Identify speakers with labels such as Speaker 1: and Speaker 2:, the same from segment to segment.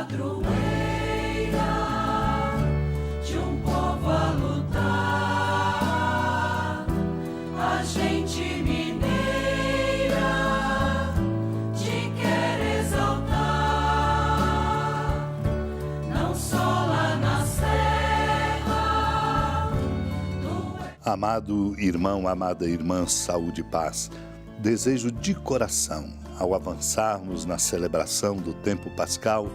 Speaker 1: padroeira de um povo a lutar, a gente mineira te quer exaltar, não só lá na serra.
Speaker 2: Amado irmão, amada irmã, saúde e paz. Desejo de coração, ao avançarmos na celebração do tempo pascal,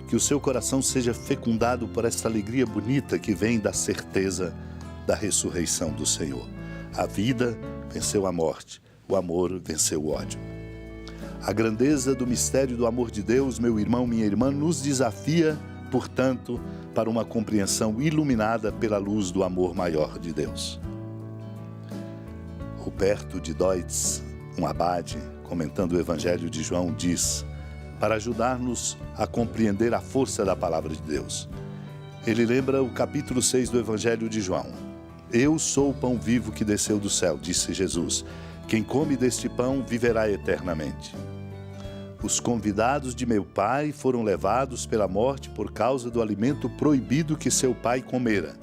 Speaker 2: que o seu coração seja fecundado por esta alegria bonita que vem da certeza da ressurreição do Senhor. A vida venceu a morte, o amor venceu o ódio. A grandeza do mistério do amor de Deus, meu irmão, minha irmã, nos desafia, portanto, para uma compreensão iluminada pela luz do amor maior de Deus. Roberto de Deutz, um abade, comentando o Evangelho de João, diz, para ajudar-nos a compreender a força da palavra de Deus. Ele lembra o capítulo 6 do Evangelho de João. Eu sou o pão vivo que desceu do céu, disse Jesus. Quem come deste pão viverá eternamente. Os convidados de meu pai foram levados pela morte por causa do alimento proibido que seu pai comera,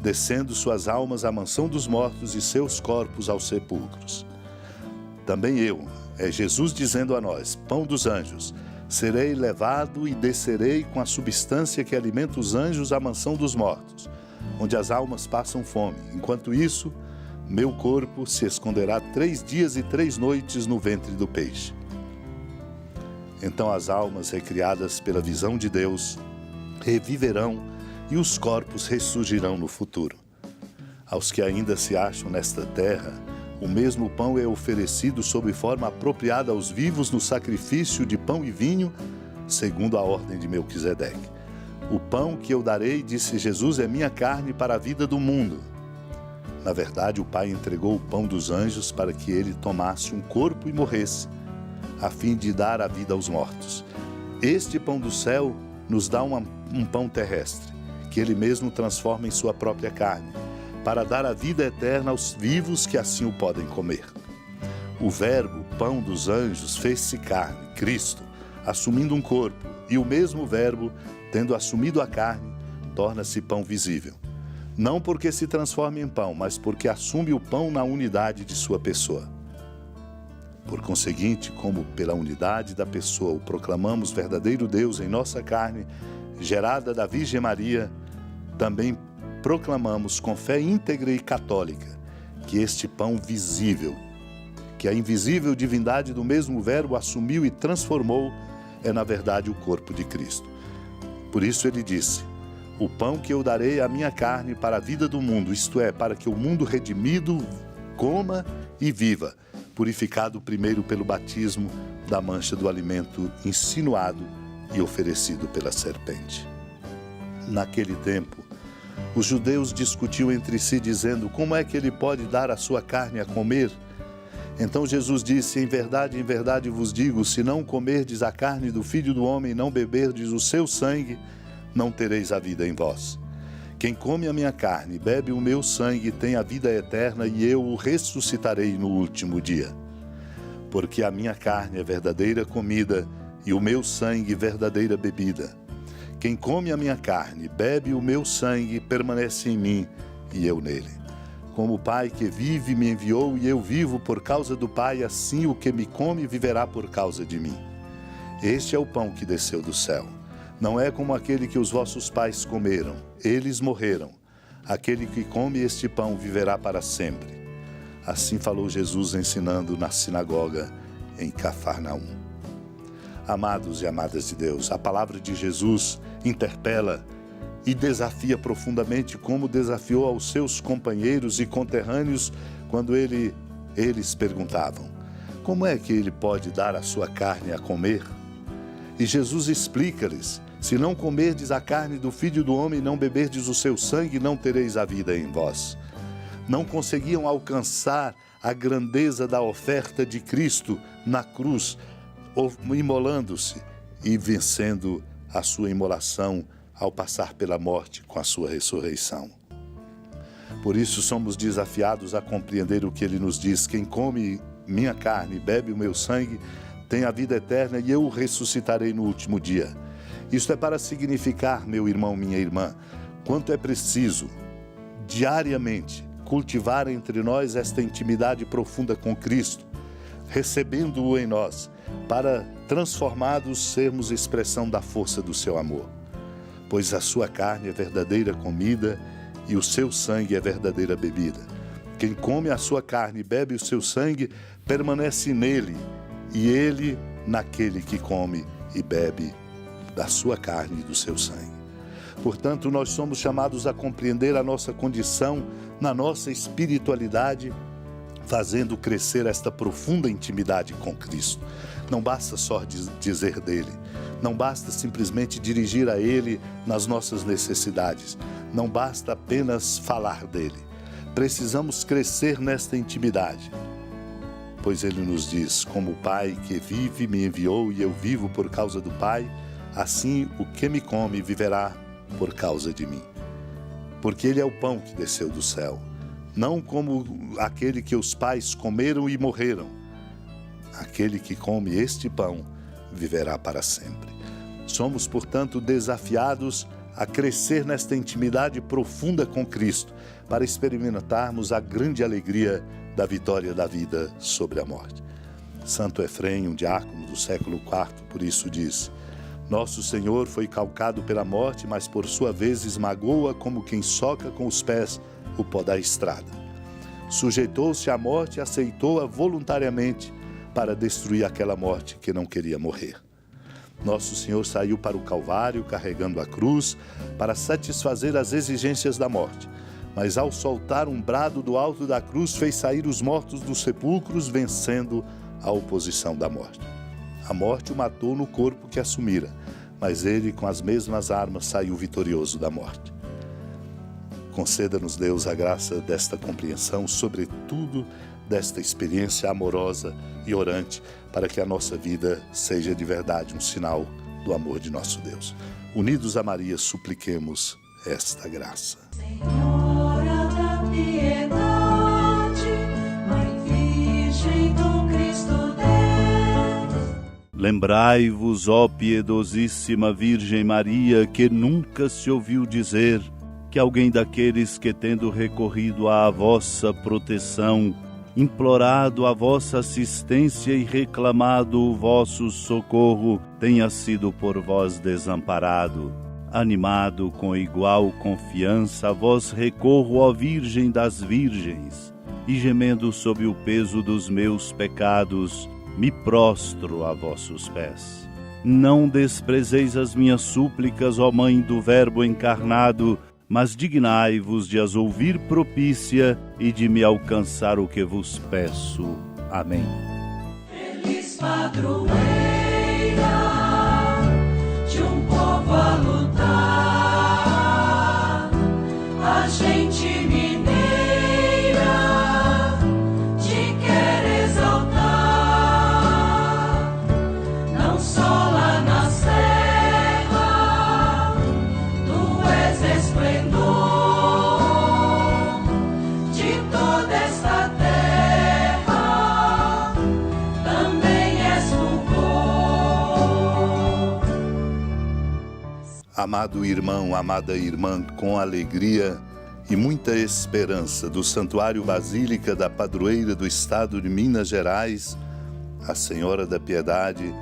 Speaker 2: descendo suas almas à mansão dos mortos e seus corpos aos sepulcros. Também eu, é Jesus dizendo a nós, pão dos anjos, serei levado e descerei com a substância que alimenta os anjos à mansão dos mortos, onde as almas passam fome. Enquanto isso, meu corpo se esconderá 3 dias e 3 noites no ventre do peixe. Então as almas recriadas pela visão de Deus reviverão e os corpos ressurgirão no futuro. Aos que ainda se acham nesta terra, o mesmo pão é oferecido sob forma apropriada aos vivos no sacrifício de pão e vinho, segundo a ordem de Melquisedeque. O pão que eu darei, disse Jesus, é minha carne para a vida do mundo. Na verdade, o Pai entregou o pão dos anjos para que ele tomasse um corpo e morresse, a fim de dar a vida aos mortos. Este pão do céu nos dá um pão terrestre, que ele mesmo transforma em sua própria carne, para dar a vida eterna aos vivos que assim o podem comer. O verbo, pão dos anjos, fez-se carne, Cristo, assumindo um corpo, e o mesmo verbo, tendo assumido a carne, torna-se pão visível. Não porque se transforme em pão, mas porque assume o pão na unidade de sua pessoa. Por conseguinte, como pela unidade da pessoa o proclamamos verdadeiro Deus em nossa carne, gerada da Virgem Maria, também proclamamos com fé íntegra e católica que este pão visível, que a invisível divindade do mesmo verbo assumiu e transformou, é na verdade o corpo de Cristo. Por isso ele disse, o pão que eu darei é a minha carne para a vida do mundo, isto é, para que o mundo redimido coma e viva, purificado primeiro pelo batismo da mancha do alimento insinuado e oferecido pela serpente. Naquele tempo, os judeus discutiam entre si, dizendo, como é que ele pode dar a sua carne a comer? Então Jesus disse, em verdade vos digo, se não comerdes a carne do Filho do Homem e não beberdes o seu sangue, não tereis a vida em vós. Quem come a minha carne e bebe o meu sangue tem a vida eterna e eu o ressuscitarei no último dia. Porque a minha carne é verdadeira comida e o meu sangue verdadeira bebida. Quem come a minha carne e bebe o meu sangue permanece em mim e eu nele. Como o Pai que vive me enviou e eu vivo por causa do Pai, assim o que me come viverá por causa de mim. Este é o pão que desceu do céu. Não é como aquele que os vossos pais comeram. Eles morreram. Aquele que come este pão viverá para sempre. Assim falou Jesus ensinando na sinagoga em Cafarnaum. Amados e amadas de Deus, a palavra de Jesus interpela e desafia profundamente como desafiou aos seus companheiros e conterrâneos quando eles perguntavam, como é que ele pode dar a sua carne a comer? E Jesus explica-lhes, se não comerdes a carne do Filho do Homem e não beberdes o seu sangue, não tereis a vida em vós. Não conseguiam alcançar a grandeza da oferta de Cristo na cruz, imolando-se e vencendo a sua imolação ao passar pela morte com a sua ressurreição. Por isso somos desafiados a compreender o que ele nos diz, quem come minha carne e bebe o meu sangue tem a vida eterna e eu o ressuscitarei no último dia. Isto é para significar, meu irmão, minha irmã, quanto é preciso, diariamente, cultivar entre nós esta intimidade profunda com Cristo, recebendo-o em nós, para, transformados, sermos expressão da força do seu amor. Pois a sua carne é verdadeira comida e o seu sangue é verdadeira bebida. Quem come a sua carne e bebe o seu sangue, permanece nele, e ele naquele que come e bebe da sua carne e do seu sangue. Portanto, nós somos chamados a compreender a nossa condição na nossa espiritualidade, fazendo crescer esta profunda intimidade com Cristo. Não basta só dizer dele, não basta simplesmente dirigir a ele nas nossas necessidades, não basta apenas falar dele. Precisamos crescer nesta intimidade, pois ele nos diz: como o Pai que vive me enviou e eu vivo por causa do Pai, assim o que me come viverá por causa de mim. Porque ele é o pão que desceu do céu, não como aquele que os pais comeram e morreram. Aquele que come este pão viverá para sempre. Somos, portanto, desafiados a crescer nesta intimidade profunda com Cristo, para experimentarmos a grande alegria da vitória da vida sobre a morte. Santo Efrém, um diácono do século IV, por isso diz: nosso Senhor foi calcado pela morte, mas por sua vez esmagou-a como quem soca com os pés o pó da estrada. Sujeitou-se à morte e aceitou-a voluntariamente para destruir aquela morte que não queria morrer. Nosso Senhor saiu para o Calvário carregando a cruz para satisfazer as exigências da morte, mas ao soltar um brado do alto da cruz fez sair os mortos dos sepulcros, vencendo a oposição da morte. A morte o matou no corpo que assumira, mas ele, com as mesmas armas, saiu vitorioso da morte. Conceda-nos, Deus, a graça desta compreensão, sobretudo desta experiência amorosa e orante, para que a nossa vida seja de verdade um sinal do amor de nosso Deus. Unidos a Maria, supliquemos esta graça.
Speaker 1: Senhora da piedade, Mãe Virgem do Cristo Deus.
Speaker 3: Lembrai-vos, ó piedosíssima Virgem Maria, que nunca se ouviu dizer que alguém daqueles que, tendo recorrido à vossa proteção, implorado a vossa assistência e reclamado o vosso socorro, tenha sido por vós desamparado. Animado com igual confiança, a vós recorro, ó Virgem das Virgens, e gemendo sob o peso dos meus pecados, me prostro a vossos pés. Não desprezeis as minhas súplicas, ó Mãe do Verbo encarnado, mas dignai-vos de as ouvir propícia e de me alcançar o que vos peço. Amém.
Speaker 1: Feliz padroeira de um povo a lutar, a gente mineira te quer exaltar, não só lá na serra, tu és esplendor de toda esta terra, também és fulgor.
Speaker 2: Amado irmão, amada irmã, com alegria e muita esperança do Santuário Basílica da Padroeira do Estado de Minas Gerais, a Senhora da Piedade,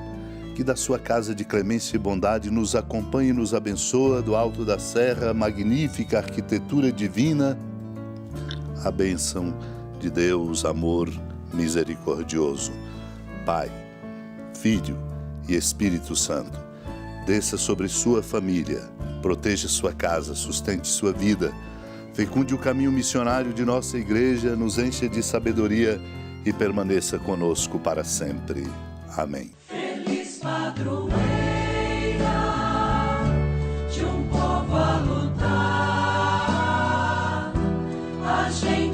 Speaker 2: que da sua casa de clemência e bondade nos acompanha e nos abençoa do alto da serra, magnífica arquitetura divina, a bênção de Deus, amor misericordioso, Pai, Filho e Espírito Santo, desça sobre sua família, proteja sua casa, sustente sua vida, fecunde o caminho missionário de nossa igreja, nos encha de sabedoria e permaneça conosco para sempre. Amém.
Speaker 1: Feliz padroeira de um povo a lutar, a gente